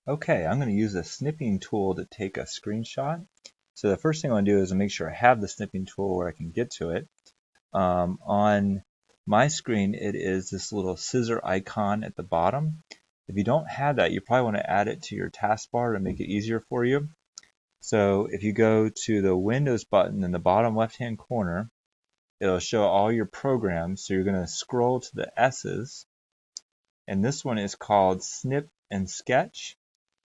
Okay, I'm going to use the snipping tool to take a screenshot. So the first thing I want to do is make sure I have the snipping tool where I can get to it. On my screen, it is this little scissor icon at the bottom. If you don't have that, you probably want to add it to your taskbar to make it easier for you. So if you go to the Windows button in the bottom left-hand corner, it'll show all your programs. So you're going to scroll to the S's, and this one is called Snip and Sketch.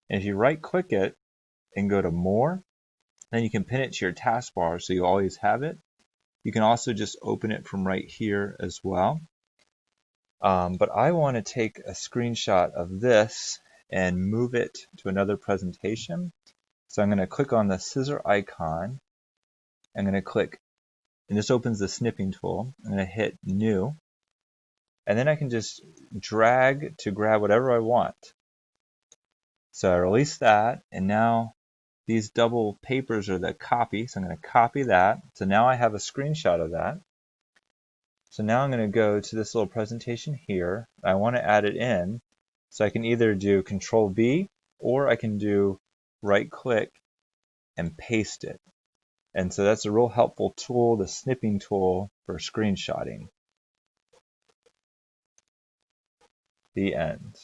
And if you right-click it and go to More, then you can pin it to your taskbar so you always have it. You can also just open it from right here as well. But I want to take a screenshot of this and move it to another presentation. So I'm going to click on the scissor icon. I'm going to click, and this opens the snipping tool. I'm going to hit New. And then I can just drag to grab whatever I want. So I release that, and now these double papers are the copy. So I'm going to copy that. So now I have a screenshot of that. So now I'm going to go to this little presentation here. I want to add it in. So I can either do Control V or I can do right click and paste it. And so that's a real helpful tool, the snipping tool for screenshotting. The end.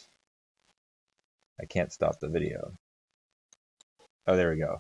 I can't stop the video. Oh, there we go.